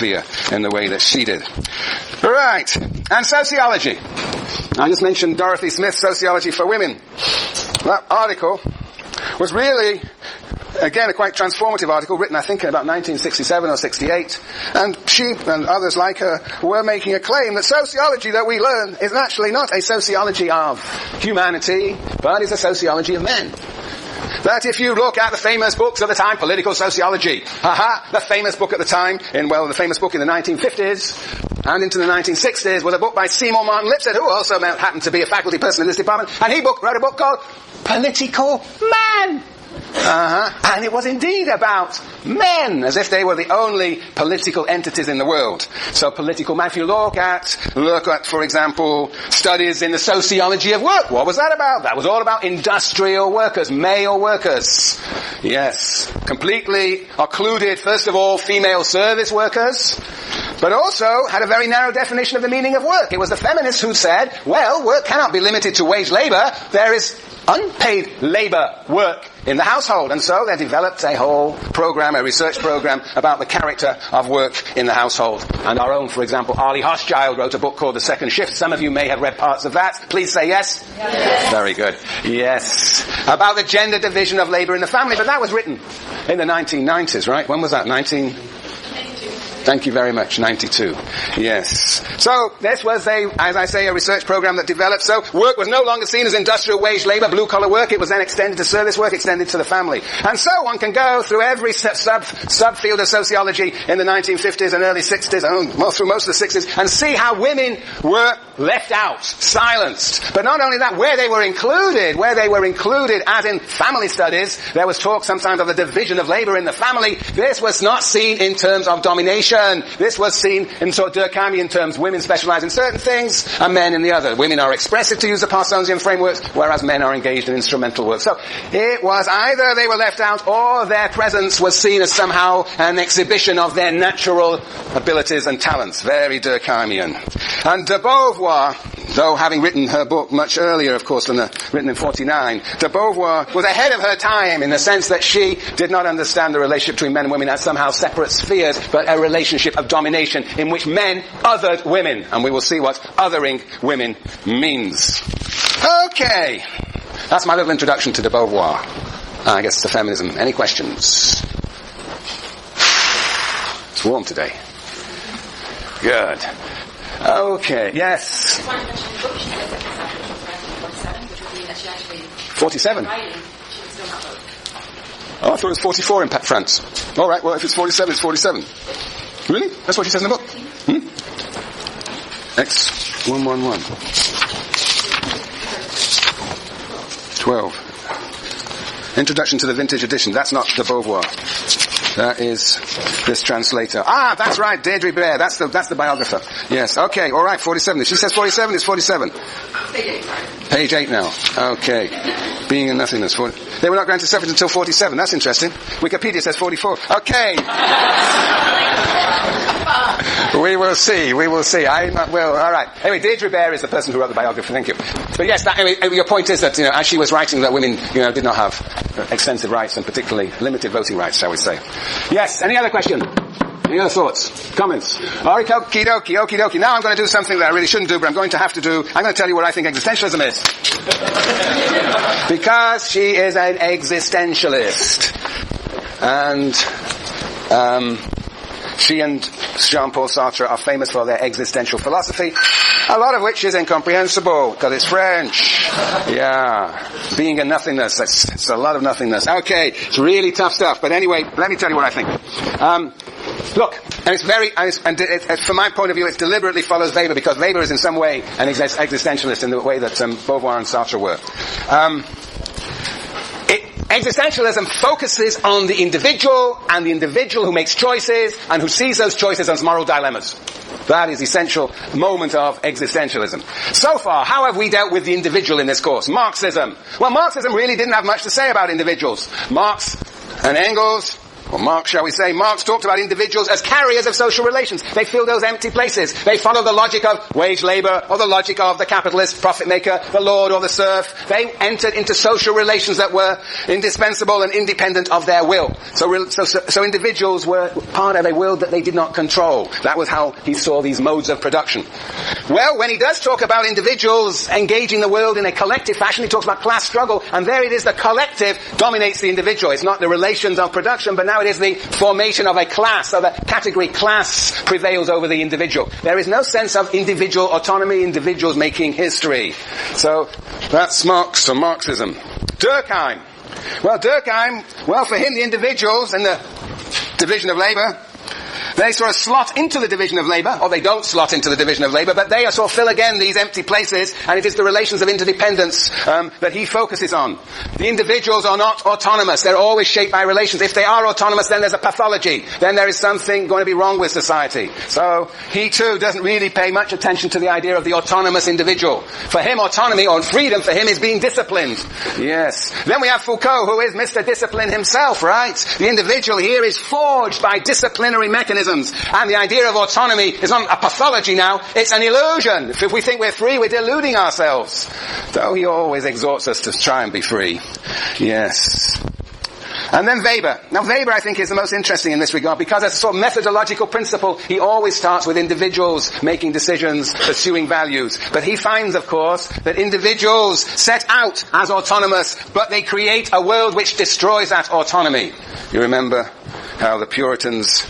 stratosphere in the way that she did. Right. And sociology. I just mentioned Dorothy Smith's Sociology for Women. That article was really, again, a quite transformative article, written, I think, in about 1967 or 68. And she and others like her were making a claim that sociology that we learn is actually not a sociology of humanity, but is a sociology of men. That if you look at the famous books of the time, political sociology, the famous book at the time, the famous book in the 1950s and into the 1960s was a book by Seymour Martin Lipset, who also happened to be a faculty person in this department, and he wrote a book called Political Man. And it was indeed about men, as if they were the only political entities in the world. So political man, if you look at, for example, studies in the sociology of work, what was that about? That was all about industrial workers, male workers. Yes, completely occluded, first of all, female service workers, but also had a very narrow definition of the meaning of work. It was the feminists who said, well, work cannot be limited to wage labor. There is unpaid labor work in the household. And so they developed a whole program, a research program about the character of work in the household. And our own, for example, Arlie Hochschild wrote a book called The Second Shift. Some of you may have read parts of that. Please say yes. Yes. Very good. Yes. About the gender division of labor in the family. But that was written in the 1990s, right? When was that? 92. Thank you very much. 92. Yes. So this was as I say, a research program that developed. So work was no longer seen as industrial wage labor, blue collar work. It was then extended to service work, extended to the family. And so one can go through every subfield of sociology in the 1950s and early 60s, and through most of the 60s, and see how women were left out, silenced. But not only that, where they were included as in family studies, there was talk sometimes of the division of labor in the family. This was not seen in terms of domination. This was seen in sort of Durkheimian terms. Women specialize in certain things and men in the other. Women are expressive, to use the Parsonsian frameworks, whereas men are engaged in instrumental work. So it was either they were left out or their presence was seen as somehow an exhibition of their natural abilities and talents. Very Durkheimian. And de Beauvoir, though having written her book much earlier, of course, written in 49, de Beauvoir was ahead of her time in the sense that she did not understand the relationship between men and women as somehow separate spheres, but a relationship of domination in which men othered women. And we will see what othering women means. Okay. That's my little introduction to de Beauvoir. I guess to feminism. Any questions? It's warm today. Good. Okay, yes. 47? Oh, I thought it was 44 in France. All right, well, if it's 47, it's 47. Really? That's what she says in the book? X111. 12. Introduction to the Vintage Edition. That's not de Beauvoir. That is this translator. Ah, that's right, Deirdre Bair. That's the biographer. Yes, okay, all right, 47. If she says 47, it's 47. Page 8 now. Okay. Being in nothingness. They were not granted suffrage until 47. That's interesting. Wikipedia says 44. Okay. We will see. Well, all right. Anyway, Deirdre Bair is the person who wrote the biography. Thank you. But yes, your point is that, as she was writing, that women, did not have extensive rights and particularly limited voting rights, shall we say. Yes, any other question? Any other thoughts? Comments? Okie dokie. Now I'm going to do something that I really shouldn't do, but I'm going to have to do. I'm going to tell you what I think existentialism is. Because she is an existentialist. And, she and Jean-Paul Sartre are famous for their existential philosophy, a lot of which is incomprehensible, because it's French. Yeah. Being in nothingness. It's a lot of nothingness. Okay. It's really tough stuff. But anyway, let me tell you what I think. Look, and it's very, from my point of view, it deliberately follows Weber, because Weber is in some way an existentialist in the way that Beauvoir and Sartre were. Existentialism focuses on the individual, and the individual who makes choices and who sees those choices as moral dilemmas. That is the essential moment of existentialism. So far, how have we dealt with the individual in this course? Marxism. Well, Marxism really didn't have much to say about individuals. Marx and Engels or Marx, shall we say, Marx talked about individuals as carriers of social relations. They fill those empty places. They follow the logic of wage labor, or the logic of the capitalist, profit maker, the lord or the serf. They entered into social relations that were indispensable and independent of their will. So individuals were part of a world that they did not control. That was how he saw these modes of production. Well, when he does talk about individuals engaging the world in a collective fashion, he talks about class struggle, and there it is, the collective dominates the individual. It's not the relations of production, but now it is the formation of a class. So the category class prevails over the individual. There is no sense of individual autonomy, individuals making history. So that's Marx or Marxism. Durkheim. Well, for him, the individuals in the division of labor, they sort of slot into the division of labor, or they don't slot into the division of labor, but they sort of fill again these empty places, and it is the relations of interdependence that he focuses on. The individuals are not autonomous. They're always shaped by relations. If they are autonomous, then there's a pathology. Then there is something going to be wrong with society. So he too doesn't really pay much attention to the idea of the autonomous individual. For him, autonomy or freedom for him is being disciplined. Yes. Then we have Foucault, who is Mr. Discipline himself, right? The individual here is forged by disciplinary mechanisms. And the idea of autonomy is not a pathology now, it's an illusion. If we think we're free, we're deluding ourselves. Though he always exhorts us to try and be free. Yes. And then Weber. Now Weber, I think, is the most interesting in this regard, because as a sort of methodological principle, he always starts with individuals making decisions, pursuing values. But he finds, of course, that individuals set out as autonomous, but they create a world which destroys that autonomy. You remember how the Puritans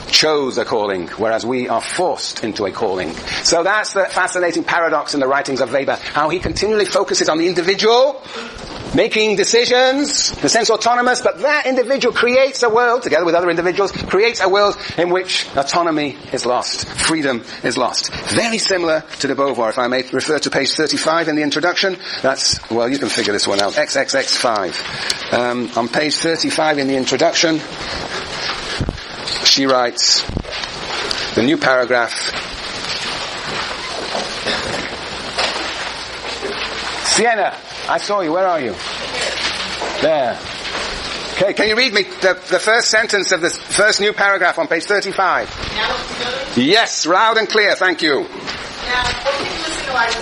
chose a calling, whereas we are forced into a calling. So that's the fascinating paradox in the writings of Weber, how he continually focuses on the individual making decisions, in a sense autonomous, but that individual creates a world, together with other individuals, creates a world in which autonomy is lost, freedom is lost. Very similar to de Beauvoir, if I may refer to page 35 in the introduction. That's, well, you can figure this one out, XXX5. On page 35 in the introduction, she writes, the new paragraph, Sienna, I saw you, where are you? There. Okay, can you read me the first sentence of the first new paragraph on page 35? Yes, loud and clear, thank you. Now, what can you symbolize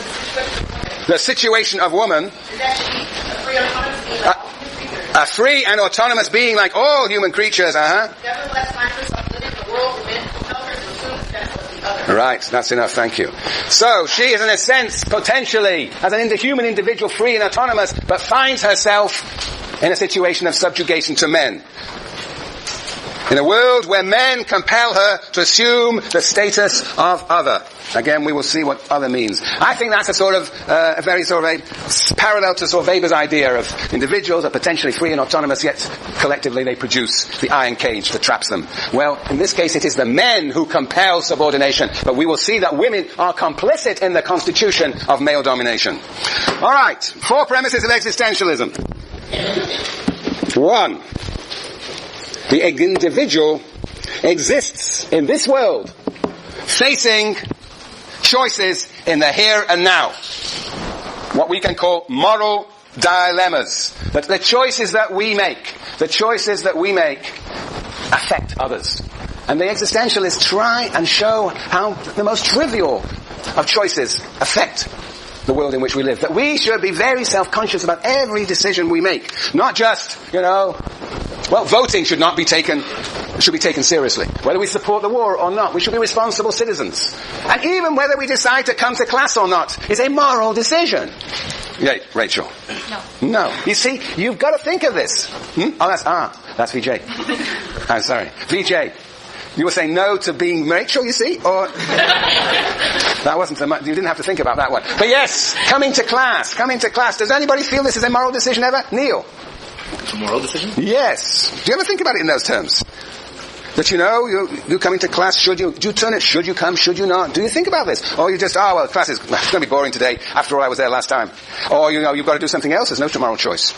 the situation of woman? Is that she a free autonomous being like all human creatures? A free and autonomous being like all human creatures, Nevertheless, finds herself living in a world where men compel her to assume the status of the other. Right, that's enough, thank you. So, she is in a sense, potentially, as an human individual, free and autonomous, but finds herself in a situation of subjugation to men. In a world where men compel her to assume the status of other. Again, we will see what other means. I think that's a sort of, a very sort of a parallel to sort of Weber's idea of individuals are potentially free and autonomous, yet collectively they produce the iron cage that traps them. Well, in this case it is the men who compel subordination, but we will see that women are complicit in the constitution of male domination. Alright, 4 premises of existentialism. 1. The individual exists in this world, facing choices in the here and now. What we can call moral dilemmas. That the choices that we make affect others. And the existentialists try and show how the most trivial of choices affect the world in which we live. That we should be very self-conscious about every decision we make. Not just, voting should be taken seriously. Whether we support the war or not, we should be responsible citizens. And even whether we decide to come to class or not is a moral decision. Yeah, Rachel. No. You see, you've got to think of this. Oh, that's VJ. I'm sorry. VJ. You were saying no to being Rachel, you see? Or that wasn't so much, you didn't have to think about that one. But yes, coming to class. Does anybody feel this is a moral decision ever? Neil? A moral decision? Yes. Do you ever think about it in those terms? That you coming to class, should you turn it, should you come, should you not? Do you think about this? Or you just, class is going to be boring today, after all I was there last time. Or, you've got to do something else, there's no tomorrow choice.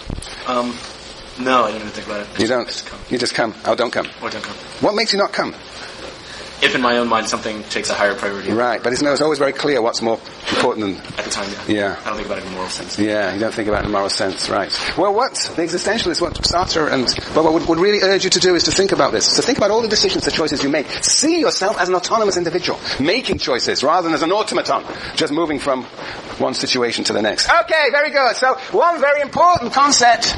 No, I don't even think about it. You don't? You just come. Oh, don't come. Or don't come. What makes you not come? if in my own mind something takes a higher priority. Right, but it's always very clear what's more important than... At the time, Yeah. I don't think about it in a moral sense. Yeah, you don't think about it in a moral sense, right. Well, what the existentialists, what Sartre and Beauvoir would really urge you to do is to think about this. To think about all the decisions, the choices you make. See yourself as an autonomous individual, making choices rather than as an automaton, just moving from one situation to the next. Okay, very good. So, one very important concept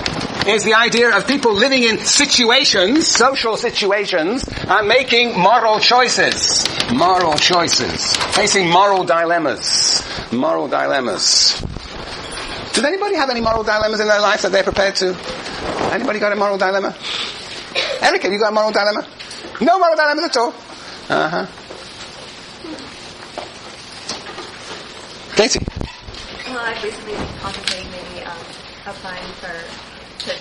is the idea of people living in situations, social situations, and making moral choices. Moral choices. Facing moral dilemmas. Moral dilemmas. Does anybody have any moral dilemmas in their life that they're prepared to? Anybody got a moral dilemma? Eric, have you got a moral dilemma? No moral dilemmas at all? Uh-huh. Katie? Well, I've recently been contemplating maybe applying to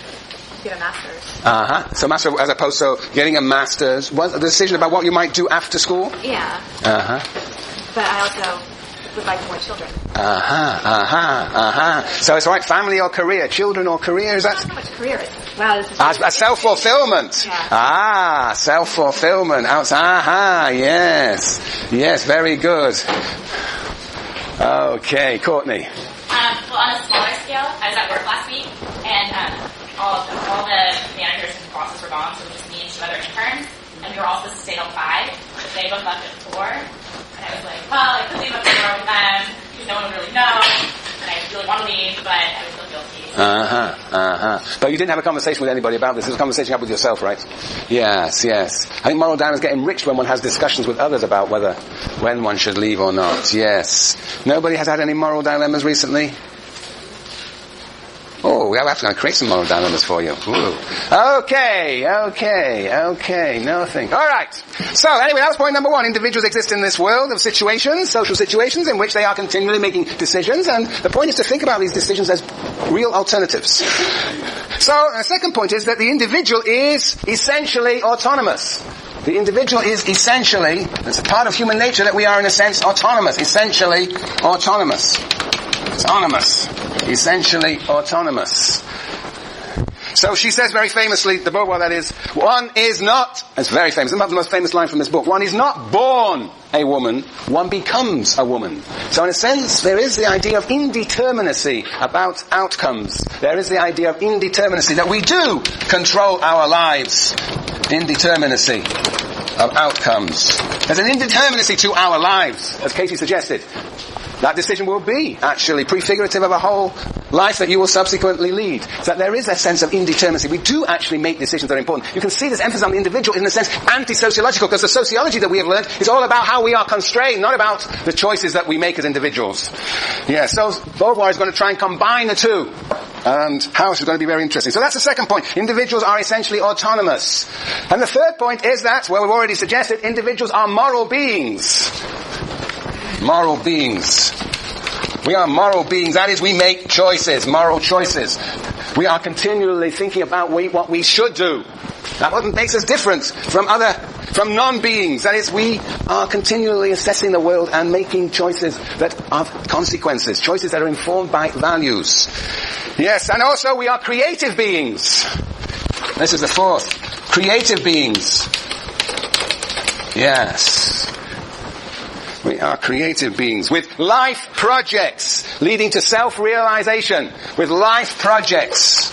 get a master's. Uh-huh. So master, as opposed to getting a master's, was the decision about what you might do after school? Yeah. Uh-huh. But I also would like more children. So it's all right, family or career, children or career, is that? Not so much career. Wow, this is A self-fulfillment. Yeah. Self-fulfillment. Yes. Yes, very good. Okay, Courtney. Well, on a smaller scale, I was at work last week, and all the managers and bosses were gone, so it was just me and 2 other interns, and we were all supposed to stay till 5, but they both left at 4, and I was like, well, I could leave at 4 with them, because no one would really know, and I really want to leave, but I would feel guilty. But you didn't have a conversation with anybody about this. It was a conversation you had with yourself, right? Yes. I think moral dilemmas get enriched when one has discussions with others about when one should leave or not. Yes. Nobody has had any moral dilemmas recently? Oh, we have to create some moral dilemmas for you. Ooh. Okay. Nothing. All right. So, anyway, that was point number 1. Individuals exist in this world of situations, social situations, in which they are continually making decisions, and the point is to think about these decisions as real alternatives. So, the second point is that the individual is essentially autonomous. The individual is essentially, it's a part of human nature that we are, in a sense, autonomous. Essentially autonomous. Essentially autonomous. So she says very famously, the Beauvoir that is, one is not, it's very famous, it's the most famous line from this book, one is not born a woman, one becomes a woman. So in a sense, there is the idea of indeterminacy about outcomes. There is the idea of indeterminacy, that we do control our lives. Indeterminacy of outcomes. There's an indeterminacy to our lives, as Katie suggested. That decision will be actually prefigurative of a whole life that you will subsequently lead. So that there is a sense of indeterminacy. We do actually make decisions that are important. You can see this emphasis on the individual is in a sense anti-sociological, because the sociology that we have learned is all about how we are constrained, not about the choices that we make as individuals. Yeah, so Beauvoir is going to try and combine the two. And how is going to be very interesting. So that's the second point. Individuals are essentially autonomous. And the third point is that, well, we've already suggested, individuals are moral beings. Moral beings. We are moral beings. That is, we make choices, moral choices. We are continually thinking about what we should do. That what makes us different from non-beings. That is, we are continually assessing the world and making choices that have consequences, choices that are informed by values. Yes, and also we are creative beings. This is the fourth. Creative beings. Yes. We are creative beings with life projects leading to self-realization. With life projects.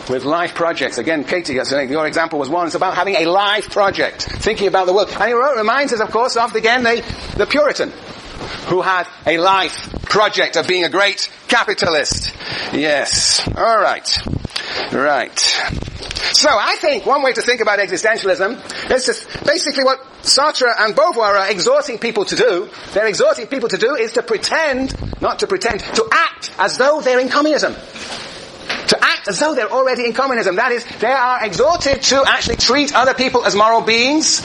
With life projects. Again, Katie, your example was one. It's about having a life project. Thinking about the world. And it reminds us, of course, of, again, the Puritan, who had a life project of being a great capitalist. Yes. All right. Right. So I think one way to think about existentialism is just basically what Sartre and Beauvoir are exhorting people to do. They're exhorting people to do is to to act as though they're in communism. To act as though they're already in communism. That is, they are exhorted to actually treat other people as moral beings,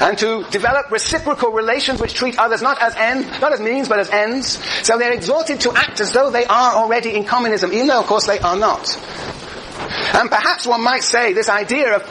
and to develop reciprocal relations which treat others not as means, but as ends. So they're exhorted to act as though they are already in communism, even though, of course, they are not. And perhaps one might say this idea of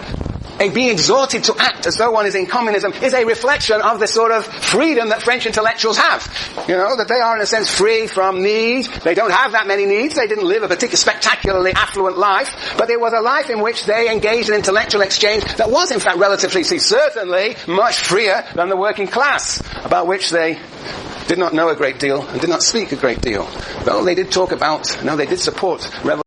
being exhorted to act as though one is in communism is a reflection of the sort of freedom that French intellectuals have. You know, that they are in a sense free from need. They don't have that many needs. They didn't live a particularly spectacularly affluent life, but it was a life in which they engaged in intellectual exchange that was in fact relatively, certainly much freer than the working class, about which they did not know a great deal and did not speak a great deal. Though they did talk about, they did support revolution.